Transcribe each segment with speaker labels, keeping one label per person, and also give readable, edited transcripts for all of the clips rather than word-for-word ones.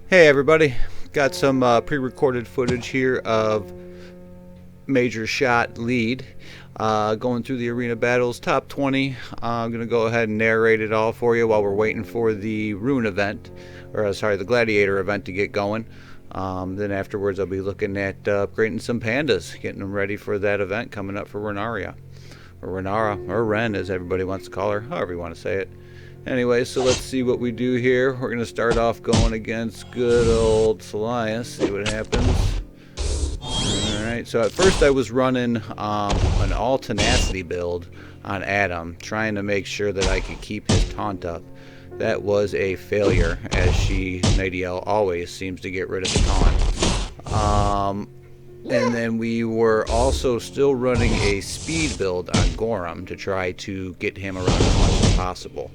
Speaker 1: Hey everybody, got some pre-recorded footage here of Major Shott lead going through the arena battles top 20. I'm going to go ahead and narrate it all for you while we're waiting for the rune event, or sorry, the gladiator event to get going. Then afterwards I'll be looking at upgrading some pandas, getting them ready for that event coming up for Renaria, or Renara, or Ren as everybody wants to call her, however you want to say it. Anyway, so let's see what we do here. We're going to start off going against good old Solias, see what happens. Alright, so at first I was running an all tenacity build on Adam, trying to make sure that I could keep his taunt up. That was a failure, as Nightiel always seems to get rid of the taunt. And then we were also still running a speed build on Gorham to try to get him around as much as possible.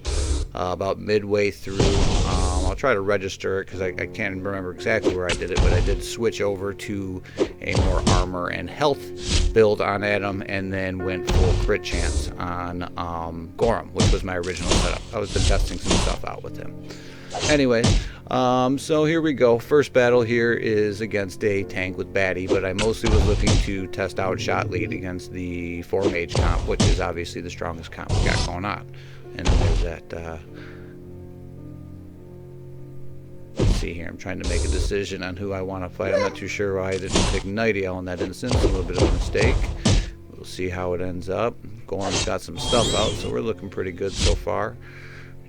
Speaker 1: About midway through, I'll try to register it because I can't remember exactly where I did it, but I did switch over to a more armor and health build on Adam, and then went full crit chance on Gorham, which was my original setup. I was testing some stuff out with him. Anyway, so here we go. First battle here is against a tank with Batty, but I mostly was looking to test out Shott lead against the 4 mage comp, which is obviously the strongest comp we got going on. And then there's that, let's see here, I'm trying to make a decision on who I want to fight. I'm not too sure why I didn't pick Nightiel in that instance, a little bit of a mistake. We'll see how it ends up. Gorham's got some stuff out, so we're looking pretty good so far.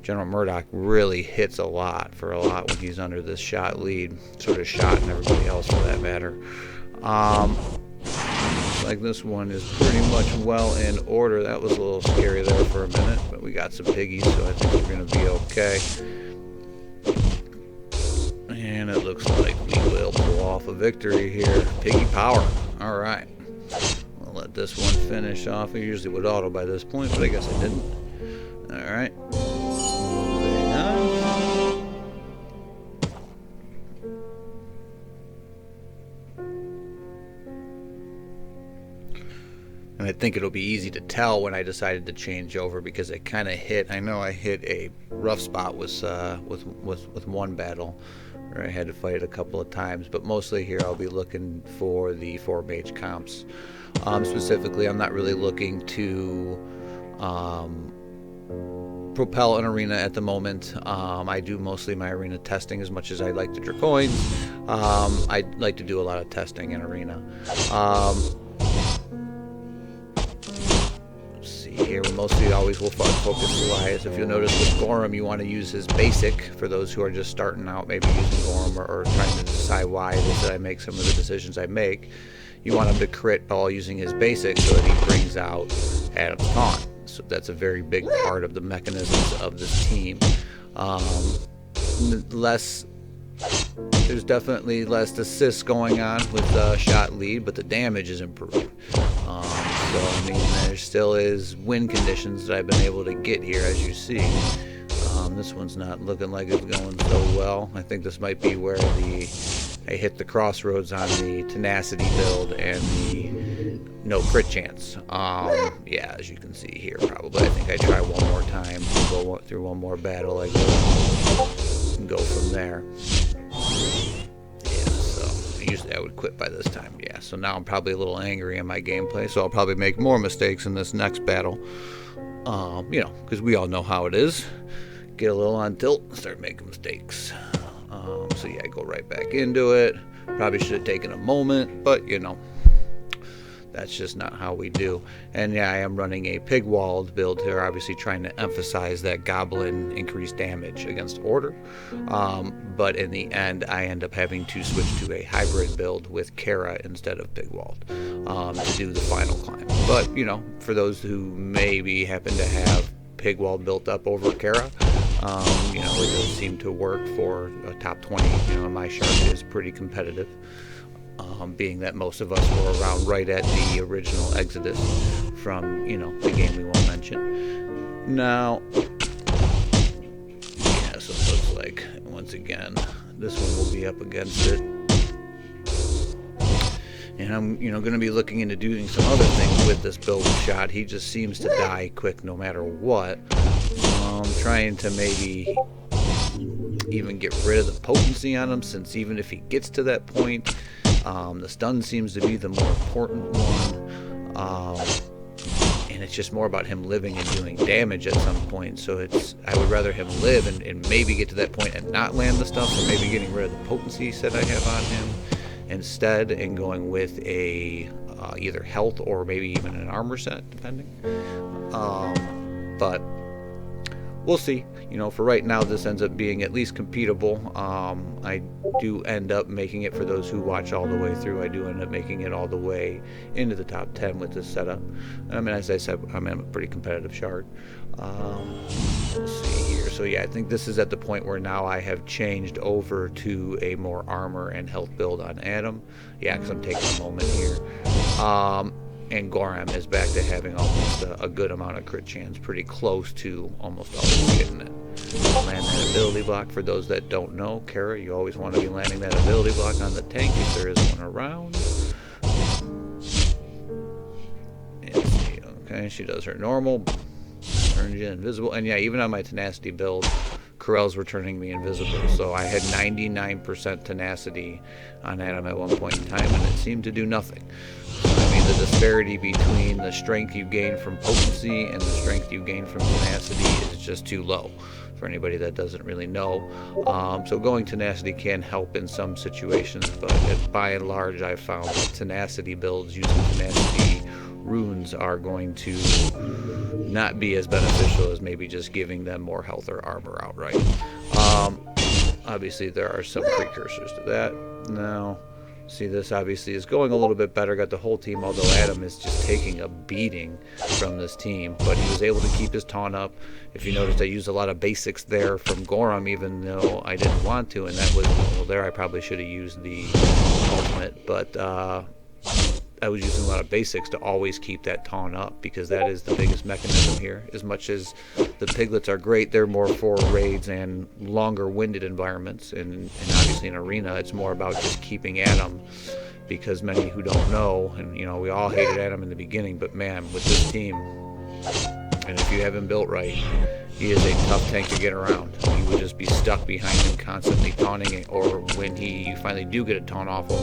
Speaker 1: General Murdoch really hits a lot when he's under this Shott lead, sort of Shott and everybody else for that matter. Looks like this one is pretty much well in order. That was a little scary there for a minute, but we got some piggies, so I think we're going to be okay. And it looks like we will pull off a victory here. Piggy power. All right. We'll let this one finish off. I usually would auto by this point, but I guess I didn't. All right. Moving on. And I think it'll be easy to tell when I decided to change over, because it kind of hit. I know I hit a rough spot with one battle, where I had to fight a couple of times, but mostly here I'll be looking for the 4 mage comps. Specifically, I'm not really looking to propel an arena at the moment. I do mostly my arena testing as much as I like the Dracoins. I like to do a lot of testing in arena. Here we mostly always will focus Elias. If you'll notice with Gorham, you want to use his basic for those who are just starting out, maybe using Gorham or trying to decide why it is that I make some of the decisions I make. You want him to crit while using his basic so that he brings out Adam's taunt. So that's a very big part of the mechanisms of this team. There's definitely less assists going on with Shott lead, but the damage is improved. So I mean, there still is win conditions that I've been able to get here, as you see. This one's not looking like it's going so well. I think this might be where I hit the crossroads on the tenacity build and the no crit chance. Yeah, as you can see here, probably. I think I try one more time, go through one more battle, I guess, and go from there. Usually I would quit by this time. Yeah, so now I'm probably a little angry in my gameplay, so I'll probably make more mistakes in this next battle. You know, because we all know how it is. Get a little on tilt and start making mistakes. So yeah, I go right back into it. Probably should have taken a moment, but you know, that's just not how we do. And yeah, I am running a pig-walled build here, obviously trying to emphasize that goblin increased damage against order. But in the end, I end up having to switch to a hybrid build with Kara instead of pig-walled to do the final climb. But, you know, for those who maybe happen to have pig-walled built up over Kara, you know, it does seem to work for a top 20. You know, my Shott is pretty competitive. Being that most of us were around right at the original Exodus from, you know, the game we won't mention. Now, yeah, so it looks like, once again, this one will be up against it. And I'm, you know, going to be looking into doing some other things with this build of Shott. He just seems to die quick no matter what. I'm trying to maybe even get rid of the potency on him, since even if he gets to that point, the stun seems to be the more important one. And it's just more about him living and doing damage at some point. So I would rather him live and maybe get to that point and not land the stuff, so maybe getting rid of the potency set I have on him instead, and going with a either health or maybe even an armor set, depending. But we'll see. For right now, this ends up being at least competable. I do end up making it, for those who watch all the way through, I do end up making it all the way into the top 10 with this setup. I mean, as I said, I'm a pretty competitive shard. Let's see here. So yeah, I think this is at the point where now I have changed over to a more armor and health build on Adam. Yeah, because I'm taking a moment here. And Gorham is back to having almost a good amount of crit chance, pretty close to almost always getting it. Land that ability block. For those that don't know, Kara, you always want to be landing that ability block on the tank if there is one around. And see, okay, she does her normal, turns you invisible, and yeah, even on my tenacity build, Corell's were turning me invisible, so I had 99% tenacity on Adam at one point in time, and it seemed to do nothing. I mean, the disparity between the strength you gain from potency and the strength you gain from tenacity is just too low for anybody that doesn't really know. So going tenacity can help in some situations, but by and large I've found that tenacity builds using tenacity runes are going to not be as beneficial as maybe just giving them more health or armor outright. Obviously there are some precursors to that. Now, see, this obviously is going a little bit better. Got the whole team, although Adam is just taking a beating from this team. But he was able to keep his taunt up. If you noticed, I used a lot of basics there from Gorham, even though I didn't want to. And that was, well, there I probably should have used the ultimate. But I was using a lot of basics to always keep that taunt up, because that is the biggest mechanism here. As much as the piglets are great, they're more for raids and longer winded environments, and obviously in arena it's more about just keeping Adam, because many who don't know, and we all hated Adam in the beginning, but man, with this team, and if you have him built right, he is a tough tank to get around. You would just be stuck behind him constantly taunting it, or when you finally do get a taunt off him,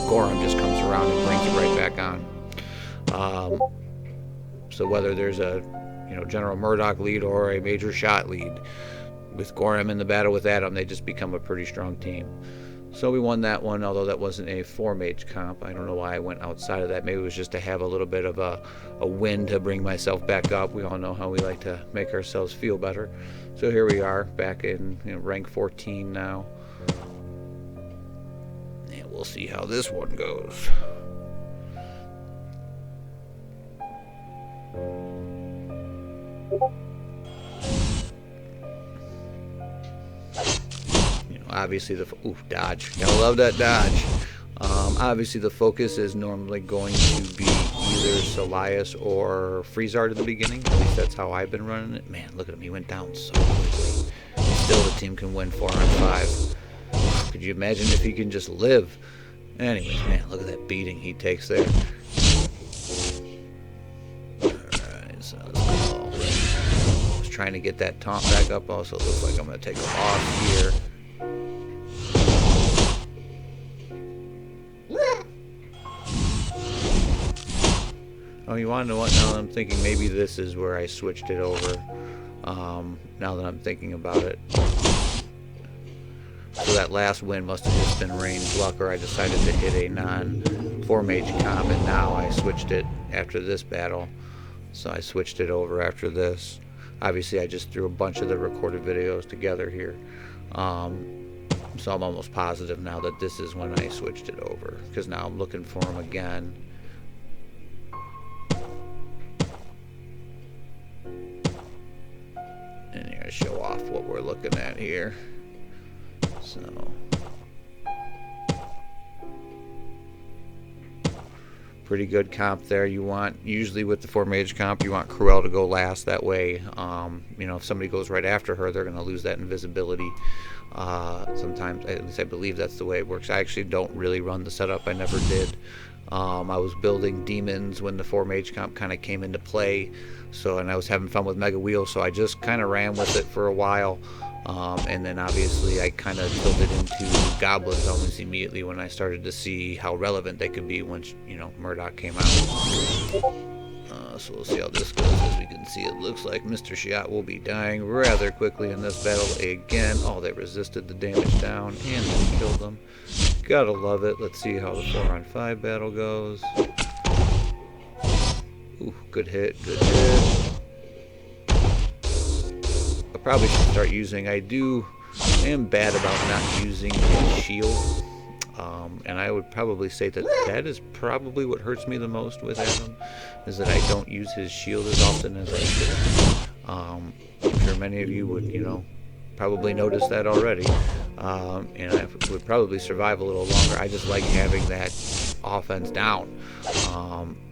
Speaker 1: Gorham just comes around and brings it right back on. So whether there's a General Murdoch lead or a Major Shott lead, with Gorham in the battle with Adam, they just become a pretty strong team. So we won that one, although that wasn't a 4-mage comp. I don't know why I went outside of that. Maybe it was just to have a little bit of a win to bring myself back up. We all know how we like to make ourselves feel better. So here we are, back in rank 14 now. And we'll see how this one goes. Obviously dodge. Gotta love that dodge. Obviously the focus is normally going to be either Solias or Freezard at the beginning. At least that's how I've been running it. Man, look at him. He went down so quickly. Still the team can win 4 on 5. Could you imagine if he can just live? Anyways, man, look at that beating he takes there. Alright, so let's go. I was trying to get that taunt back up. Also, it looks like I'm going to take a loss here. Oh, you want to know what? Now that I'm thinking, maybe this is where I switched it over. Now that I'm thinking about it. So that last win must have just been range luck, or I decided to hit a non-4-mage comp, and now I switched it after this battle. So I switched it over after this. Obviously, I just threw a bunch of the recorded videos together here. So I'm almost positive now that this is when I switched it over, because now I'm looking for him again. And here to show off what we're looking at here. So pretty good comp there. You want, usually with the 4-mage comp, you want Cruel to go last. That way, if somebody goes right after her, they're going to lose that invisibility. Sometimes, at least I believe that's the way it works. I actually don't really run the setup. I never did. I was building demons when the 4-mage comp kind of came into play. And I was having fun with Mega Wheel, so I just kind of ran with it for a while. And then obviously I kind of tilted into goblins almost immediately when I started to see how relevant they could be once, Murdoch came out. So we'll see how this goes. As we can see, it looks like Mr. Shott will be dying rather quickly in this battle again. Oh, they resisted the damage down and then killed them. Gotta love it. Let's see how the 4-on-5 battle goes. Ooh, good hit, good hit. I probably should start using, I am bad about not using his shield. And I would probably say that is probably what hurts me the most with Adam, is that I don't use his shield as often as I should. I'm sure many of you would, probably notice that already. And I would probably survive a little longer. I just like having that offense down.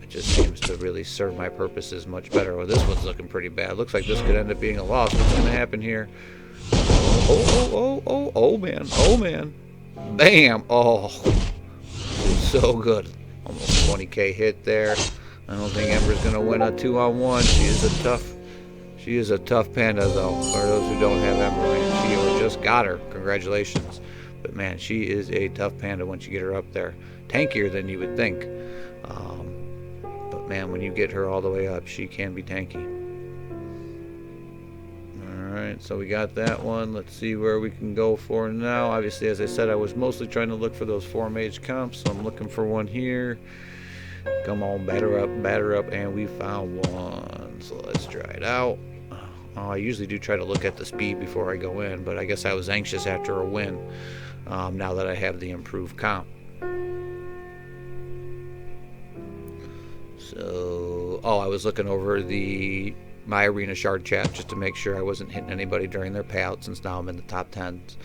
Speaker 1: It just seems to really serve my purposes much better. Well, this one's looking pretty bad. Looks like this could end up being a loss. What's going to happen here? Oh, man. Bam! Oh, so good. Almost 20k hit there. I don't think Ember's gonna win a 2-on-1. She is a tough panda though. For those who don't have Ember, man, she just got her. Congratulations. But man, she is a tough panda once you get her up there. Tankier than you would think. But man, when you get her all the way up, she can be tanky. Alright, so we got that one. Let's see where we can go for now. Obviously, as I said, I was mostly trying to look for those 4-mage comps, so I'm looking for one here. Come on, batter up, and we found one. So let's try it out. I usually do try to look at the speed before I go in, but I guess I was anxious after a win, now that I have the improved comp. So, I was looking over my arena shard chat just to make sure I wasn't hitting anybody during their payout, since now I'm in the top 10s,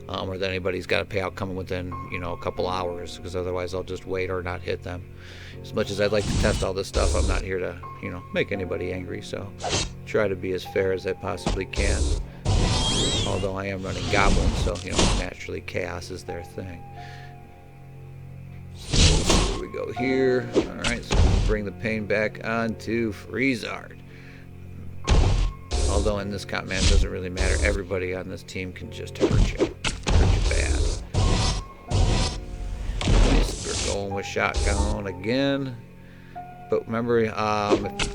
Speaker 1: or that anybody's got a payout coming within a couple hours, because otherwise I'll just wait or not hit them. As much as I'd like to test all this stuff, I'm not here to make anybody angry, so try to be as fair as I possibly can. Although I am running goblins, so naturally chaos is their thing. So here we go here. Alright, so we'll bring the pain back onto Freezard. Although in this comp, man, it doesn't really matter. Everybody on this team can just hurt you bad. We're going with shotgun again. But remember, if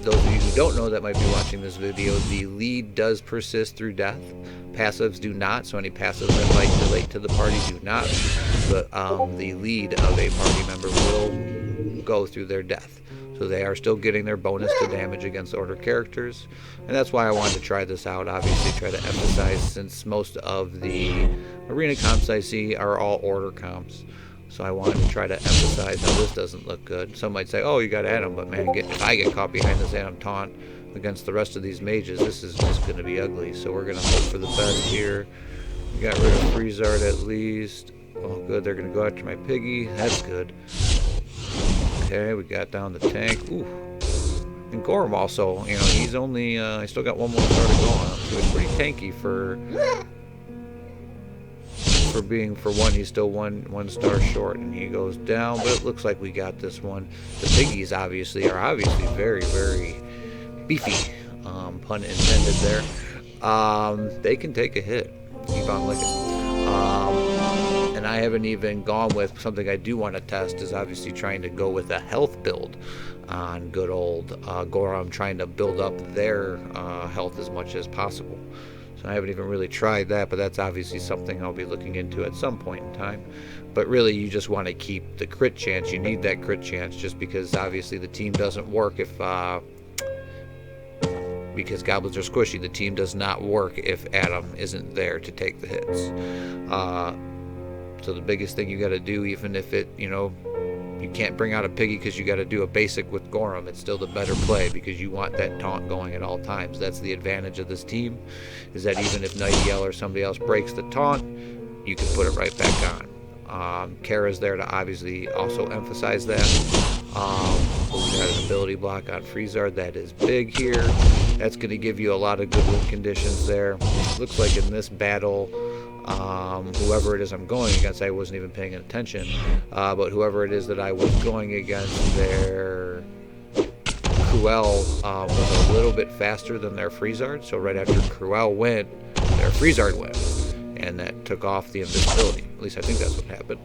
Speaker 1: those of you who don't know that might be watching this video, the lead does persist through death. Passives do not, so any passives that might relate to the party do not. But the lead of a party member will go through their death. So they are still getting their bonus to damage against order characters. And that's why I wanted to try this out. Obviously try to emphasize, since most of the arena comps I see are all order comps. So I wanted to try to emphasize, now this doesn't look good. Some might say, oh, you got Adam, but man, if I get caught behind this Adam taunt against the rest of these mages, this is just going to be ugly. So we're going to hope for the best here. We got rid of Freezard at least. Oh, good, they're going to go after my piggy. That's good. Okay, we got down the tank. Ooh. And Gorham also, he's only, I still got one more star to go on. So it's pretty tanky for being, for one, he's still one star short, and he goes down, but it looks like we got this one. The piggies are obviously very, very beefy, pun intended there. They can take a hit. Keep on licking. And I haven't even gone with something I do want to test, is obviously trying to go with a health build on good old Gorham, trying to build up their health as much as possible. So I haven't even really tried that, but that's obviously something I'll be looking into at some point in time. But really, you just want to keep the crit chance. You need that crit chance, just because obviously the team doesn't work if because goblins are squishy. The team does not work if Adam isn't there to take the hits. So the biggest thing you got to do, even if it, you can't bring out a piggy because you got to do a basic with Gorham, it's still the better play, because you want that taunt going at all times. That's the advantage of this team, is that even if Nightingale or somebody else breaks the taunt, you can put it right back on. Kara's there to obviously also emphasize that. We got an ability block on Freezard that is big here. That's going to give you a lot of good win conditions there. Looks like in this battle, whoever it is I'm going against, I wasn't even paying attention, but whoever it is that I was going against, their Cruel was a little bit faster than their Freezard. So right after Cruel went, their or Freezard win, and that took off the invisibility. At least I think that's what happened.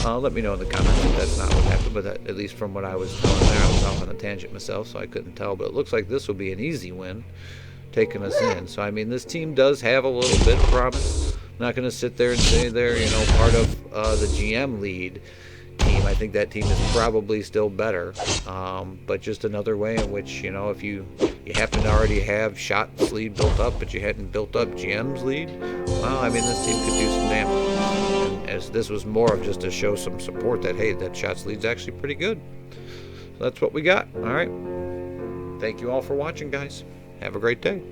Speaker 1: Let me know in the comments if that's not what happened, but that, at least from what I was telling there, I was off on a tangent myself, so I couldn't tell. But it looks like this will be an easy win, taking us in. So I mean, this team does have a little bit of promise. I'm not going to sit there and say they're part of the GM lead team. I think that team is probably still better, but just another way in which if you happen to already have Shott's lead built up, but you hadn't built up GM's lead, well, I mean, this team could do some damage. And as this was more of just to show some support that hey, that Shott's lead's actually pretty good. So that's what we got. All right. Thank you all for watching, guys. Have a great day.